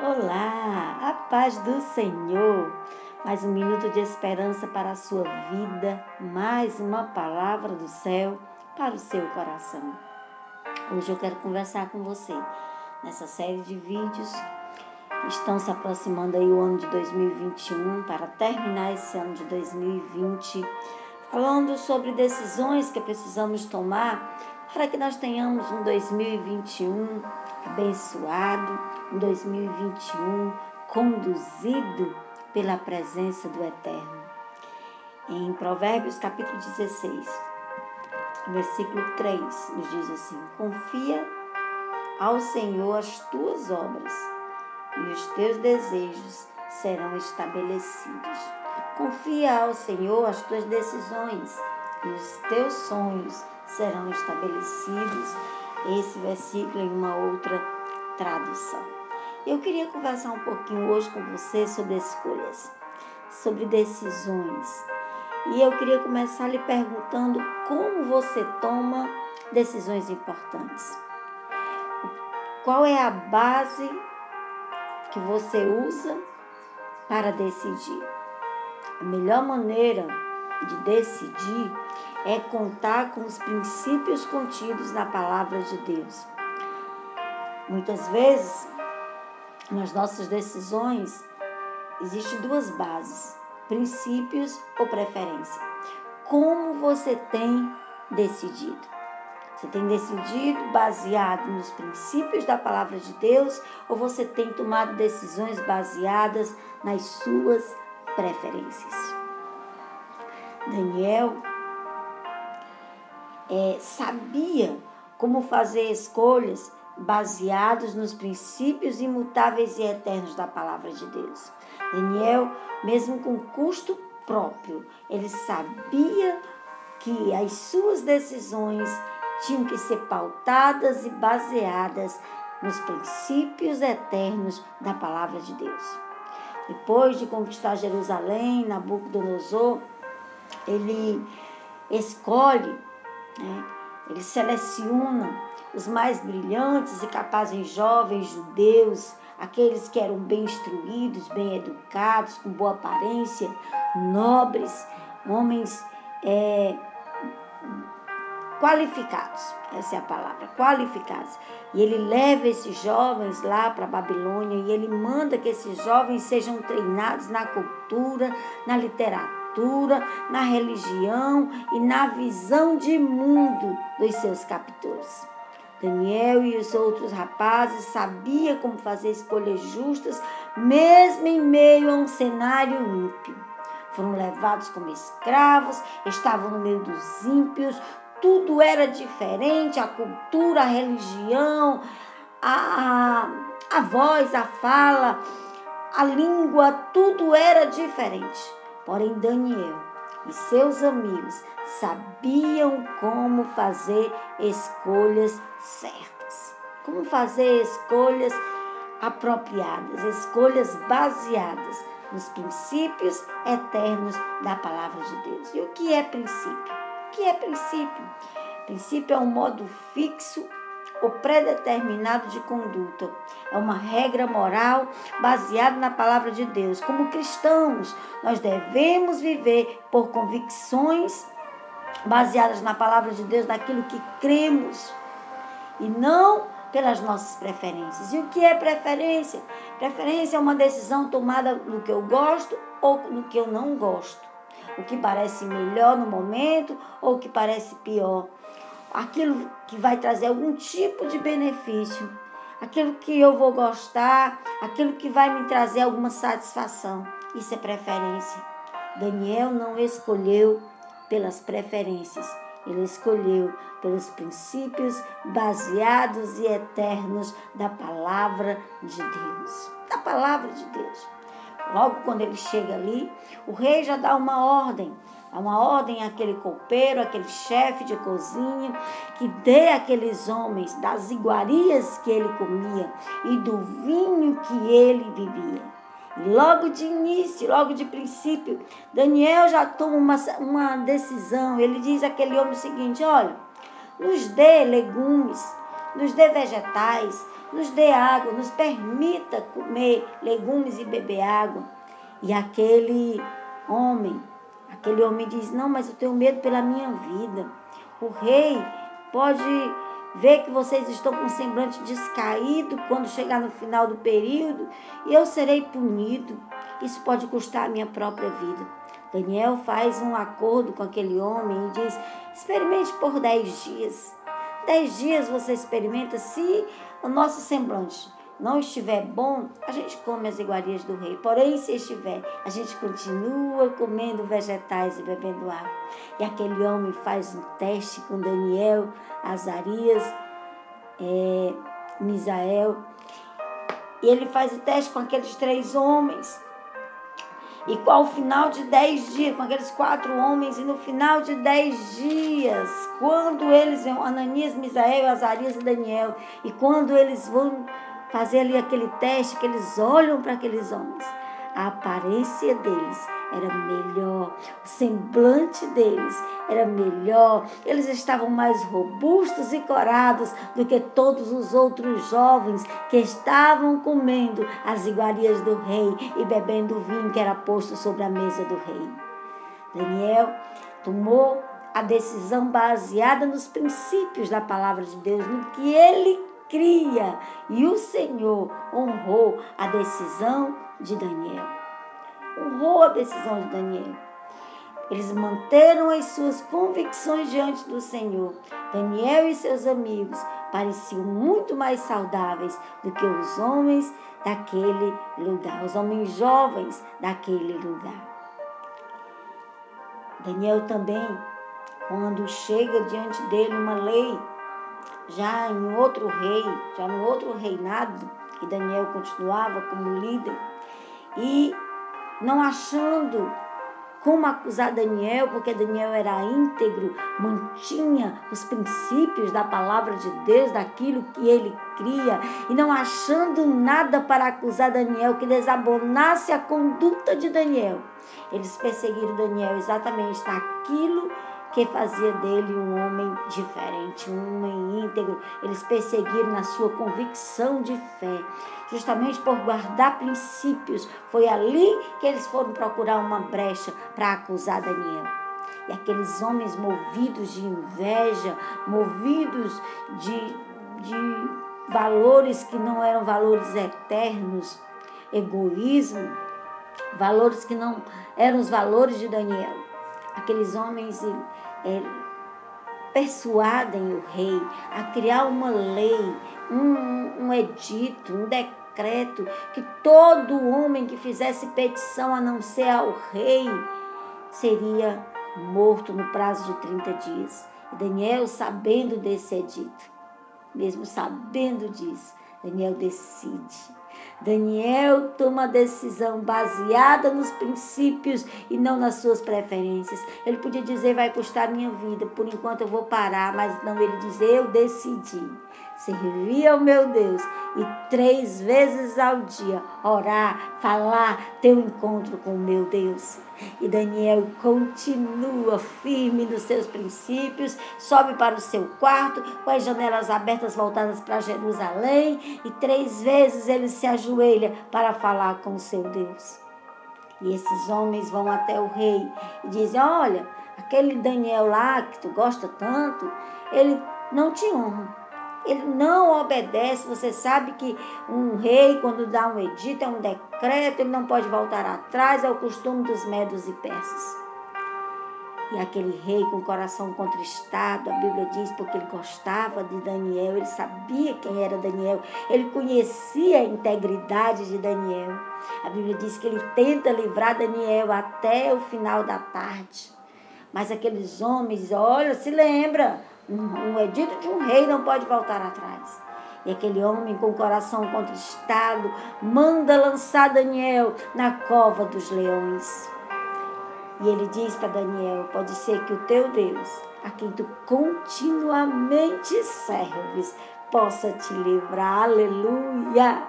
Olá, a paz do Senhor. Mais um minuto de esperança para a sua vida, mais uma palavra do céu para o seu coração. Hoje eu quero conversar com você nessa série de vídeos. Estão se aproximando aí o ano de 2021, para terminar esse ano de 2020, falando sobre decisões que precisamos tomar para que nós tenhamos um 2021 abençoado, um 2021 conduzido pela presença do Eterno. Em Provérbios capítulo 16, versículo 3, nos diz assim: confia ao Senhor as tuas obras e os teus desejos serão estabelecidos. Confia ao Senhor as tuas decisões e os teus sonhos serão estabelecidos. Esse versículo em uma outra tradução. Eu queria conversar um pouquinho hoje com você sobre escolhas, sobre decisões. E eu queria começar lhe perguntando como você toma decisões importantes. Qual é a base que você usa para decidir? A melhor maneira de decidir é contar com os princípios contidos na palavra de Deus. Muitas vezes, nas nossas decisões, existem duas bases: princípios ou preferência. Como você tem decidido? Você tem decidido baseado nos princípios da palavra de Deus ou você tem tomado decisões baseadas nas suas preferências? Daniel sabia como fazer escolhas baseados nos princípios imutáveis e eternos da palavra de Deus. Daniel, mesmo com custo próprio, ele sabia que as suas decisões tinham que ser pautadas e baseadas nos princípios eternos da palavra de Deus. Depois de conquistar Jerusalém, Nabucodonosor, ele escolhe, ele seleciona os mais brilhantes e capazes jovens judeus, aqueles que eram bem instruídos, bem educados, com boa aparência, nobres, homens qualificados, essa é a palavra, qualificados. E ele leva esses jovens lá para a Babilônia e ele manda que esses jovens sejam treinados na cultura, na literatura, na religião e na visão de mundo dos seus captores. Daniel e os outros rapazes sabiam como fazer escolhas justas, mesmo em meio a um cenário ímpio. Foram levados como escravos, estavam no meio dos ímpios, tudo era diferente, a cultura, a religião, a voz, a fala, a língua, tudo era diferente. Porém, Daniel e seus amigos sabiam como fazer escolhas certas, como fazer escolhas apropriadas, escolhas baseadas nos princípios eternos da palavra de Deus. E o que é princípio? O que é princípio? Princípio é um modo fixo ou predeterminado de conduta. É uma regra moral baseada na palavra de Deus. Como cristãos, nós devemos viver por convicções baseadas na palavra de Deus, naquilo que cremos, e não pelas nossas preferências. E o que é preferência? Preferência é uma decisão tomada no que eu gosto ou no que eu não gosto. O que parece melhor no momento ou o que parece pior. Aquilo que vai trazer algum tipo de benefício. Aquilo que eu vou gostar, aquilo que vai me trazer alguma satisfação. Isso é preferência. Daniel não escolheu pelas preferências. Ele escolheu pelos princípios baseados e eternos da palavra de Deus. Da palavra de Deus. Logo quando ele chega ali, o rei já dá uma ordem àquele copeiro, àquele chefe de cozinha, que dê àqueles homens das iguarias que ele comia e do vinho que ele bebia. E logo de início, logo de princípio, Daniel já toma uma decisão. Ele diz àquele homem o seguinte: olha, nos dê legumes, nos dê vegetais, nos dê água, nos permita comer legumes e beber água. E aquele homem diz, não, mas eu tenho medo pela minha vida. O rei pode ver que vocês estão com um semblante descaído quando chegar no final do período e eu serei punido. Isso pode custar a minha própria vida. Daniel faz um acordo com aquele homem e diz, experimente por 10 dias. 10 dias você experimenta, se o nosso semblante não estiver bom, a gente come as iguarias do rei. Porém, se estiver, a gente continua comendo vegetais e bebendo água. E aquele homem faz um teste com Daniel, Azarias, Misael. E ele faz o teste com aqueles 3 homens. E ao final de 10 dias, com aqueles 4 homens, e no final de 10 dias, quando eles vão, Ananias, Misael, Azarias e Daniel, e quando eles vão fazer ali aquele teste, que eles olham para aqueles homens, a aparência deles era melhor, o semblante deles era melhor, eles estavam mais robustos e corados do que todos os outros jovens que estavam comendo as iguarias do rei e bebendo o vinho que era posto sobre a mesa do rei. Daniel tomou a decisão baseada nos princípios da palavra de Deus, no que ele cria, e o Senhor honrou a decisão de Daniel. Honrou a decisão de Daniel. Eles manteram as suas convicções diante do Senhor. Daniel e seus amigos pareciam muito mais saudáveis do que os homens daquele lugar, os homens jovens daquele lugar. Daniel também, quando chega diante dele uma lei, já em outro rei, já no outro reinado, que Daniel continuava como líder, e não achando como acusar Daniel, porque Daniel era íntegro, mantinha os princípios da palavra de Deus, daquilo que ele cria, e não achando nada para acusar Daniel que desabonasse a conduta de Daniel, eles perseguiram Daniel exatamente naquilo que fazia dele um homem diferente, um homem íntegro. Eles perseguiram na sua convicção de fé, justamente por guardar princípios. Foi ali que eles foram procurar uma brecha para acusar Daniel. E aqueles homens movidos de inveja, movidos de valores que não eram valores eternos, egoísmo, valores que não eram os valores de Daniel. Aqueles homens persuadem o rei a criar uma lei, um edito, um decreto, que todo homem que fizesse petição a não ser ao rei seria morto no prazo de 30 dias. E Daniel, sabendo desse edito, mesmo sabendo disso, Daniel decide. Daniel toma a decisão baseada nos princípios e não nas suas preferências. Ele podia dizer, vai custar minha vida, por enquanto eu vou parar, mas não, ele diz, eu decidi servir ao meu Deus e 3 vezes ao dia orar, falar, ter um encontro com o meu Deus. E Daniel continua firme nos seus princípios, sobe para o seu quarto com as janelas abertas voltadas para Jerusalém e 3 vezes ele se ajoelha para falar com o seu Deus. E esses homens vão até o rei e dizem, olha, aquele Daniel lá que tu gosta tanto, ele não te honra. Ele não obedece. Você sabe que um rei, quando dá um edito, é um decreto, ele não pode voltar atrás, é o costume dos medos e persas. E aquele rei com o coração contristado, a Bíblia diz, porque ele gostava de Daniel, ele sabia quem era Daniel, ele conhecia a integridade de Daniel. A Bíblia diz que ele tenta livrar Daniel até o final da tarde. Mas aqueles homens, olha, se lembra, um edito de um rei não pode voltar atrás. E aquele homem com o coração contristado manda lançar Daniel na cova dos leões. E ele diz para Daniel, pode ser que o teu Deus, a quem tu continuamente serves, possa te livrar. Aleluia!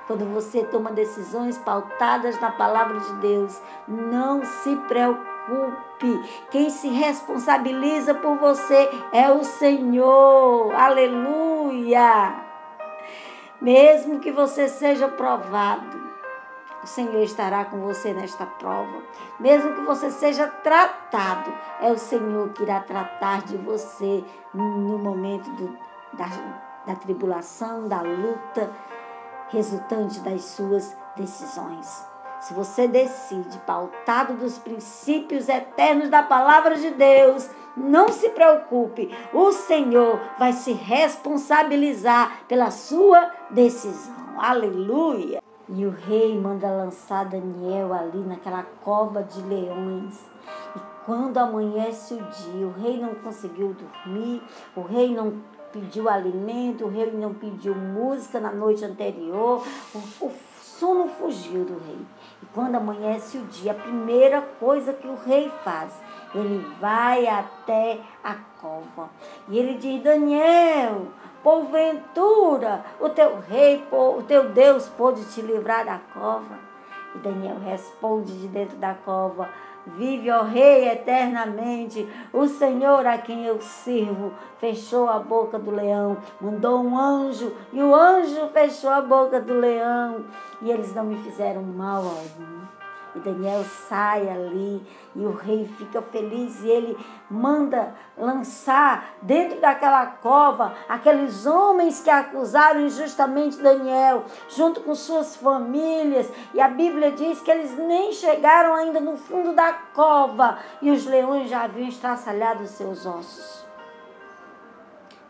Quando você toma decisões pautadas na palavra de Deus, não se preocupe. Quem se responsabiliza por você é o Senhor. Aleluia! Mesmo que você seja provado, o Senhor estará com você nesta prova. Mesmo que você seja tratado, é o Senhor que irá tratar de você no momento da tribulação, da luta, resultante das suas decisões. Se você decide, pautado dos princípios eternos da palavra de Deus, não se preocupe, o Senhor vai se responsabilizar pela sua decisão. Aleluia! E o rei manda lançar Daniel ali naquela cova de leões. E quando amanhece o dia, o rei não conseguiu dormir, o rei não pediu alimento, o rei não pediu música na noite anterior, o sono fugiu do rei. E quando amanhece o dia, a primeira coisa que o rei faz, ele vai até a cova. E ele diz: Daniel, porventura o teu rei, o teu Deus pôde te livrar da cova? E Daniel responde de dentro da cova: vive, ó rei, eternamente. O Senhor a quem eu sirvo fechou a boca do leão, mandou um anjo, e o anjo fechou a boca do leão, e eles não me fizeram mal algum. E Daniel sai ali, e o rei fica feliz, e ele manda lançar dentro daquela cova aqueles homens que acusaram injustamente Daniel, junto com suas famílias. E a Bíblia diz que eles nem chegaram ainda no fundo da cova, e os leões já haviam estraçalhado os seus ossos.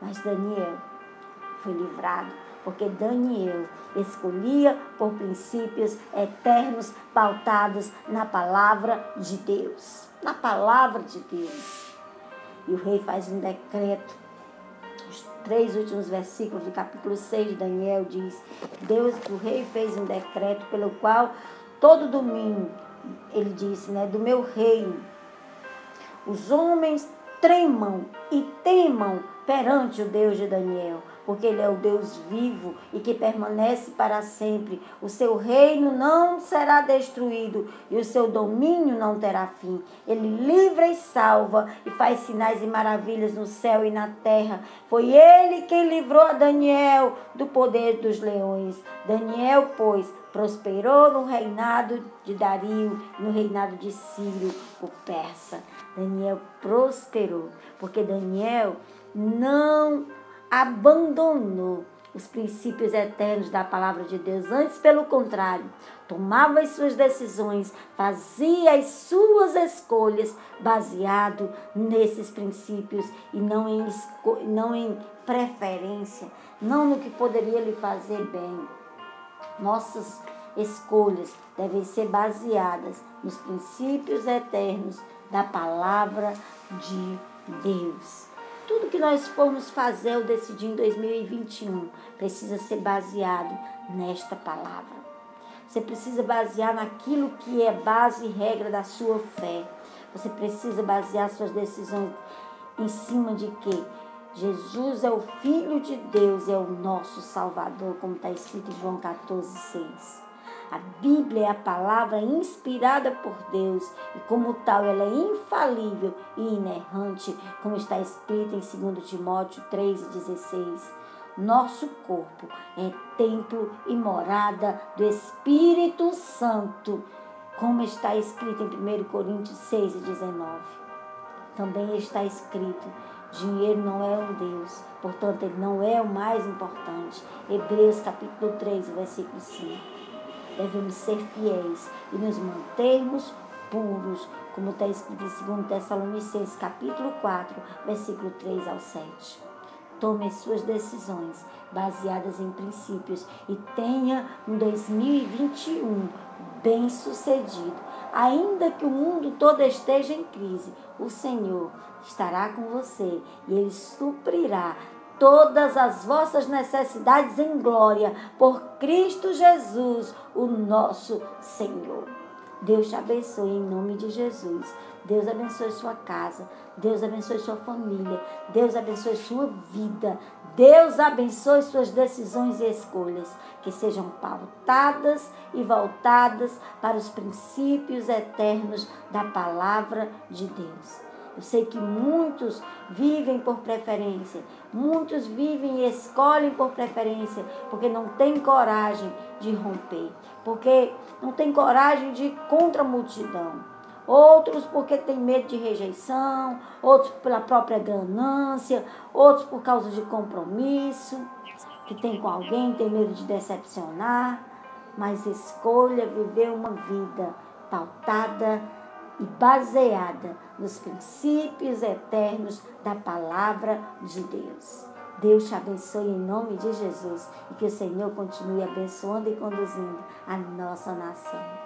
Mas Daniel foi livrado, porque Daniel escolhia por princípios eternos pautados na palavra de Deus. Na palavra de Deus. E o rei faz um decreto. Os 3 últimos versículos do capítulo 6 de Daniel diz: o rei fez um decreto pelo qual todo domínio, ele disse, do meu reino, os homens tremam e temam perante o Deus de Daniel, porque ele é o Deus vivo e que permanece para sempre. O seu reino não será destruído e o seu domínio não terá fim. Ele livra e salva e faz sinais e maravilhas no céu e na terra. Foi ele quem livrou a Daniel do poder dos leões. Daniel, pois, prosperou no reinado de Dario, no reinado de Ciro, o persa. Daniel prosperou, porque Daniel não abandonou os princípios eternos da palavra de Deus. Antes, pelo contrário, tomava as suas decisões, fazia as suas escolhas baseado nesses princípios e não em preferência, não no que poderia lhe fazer bem. Nossas escolhas devem ser baseadas nos princípios eternos da palavra de Deus. Tudo que nós formos fazer ou decidir em 2021 precisa ser baseado nesta palavra. Você precisa basear naquilo que é base e regra da sua fé. Você precisa basear suas decisões em cima de quê? Jesus é o Filho de Deus, é o nosso Salvador, como está escrito em João 14,6. A Bíblia é a palavra inspirada por Deus e, como tal, ela é infalível e inerrante, como está escrito em 2 Timóteo 3,16. Nosso corpo é templo e morada do Espírito Santo, como está escrito em 1 Coríntios 6,19. Também está escrito: dinheiro não é um Deus, portanto, ele não é o mais importante. Hebreus capítulo 3, versículo 5. Devemos ser fiéis e nos mantermos puros, como está escrito em 2 Tessalonicenses, capítulo 4, versículo 3 ao 7. Tome as suas decisões baseadas em princípios e tenha um 2021 bem-sucedido. Ainda que o mundo todo esteja em crise, o Senhor estará com você e Ele suprirá todas as vossas necessidades em glória, por Cristo Jesus, o nosso Senhor. Deus te abençoe em nome de Jesus. Deus abençoe sua casa. Deus abençoe sua família. Deus abençoe sua vida. Deus abençoe suas decisões e escolhas, que sejam pautadas e voltadas para os princípios eternos da palavra de Deus. Eu sei que muitos vivem por preferência, muitos vivem e escolhem por preferência, porque não tem coragem de romper, porque não tem coragem de ir contra a multidão. Outros porque tem medo de rejeição, outros pela própria ganância, outros por causa de compromisso que tem com alguém, tem medo de decepcionar, mas escolha viver uma vida pautada e baseada nos princípios eternos da palavra de Deus. Deus te abençoe em nome de Jesus e que o Senhor continue abençoando e conduzindo a nossa nação.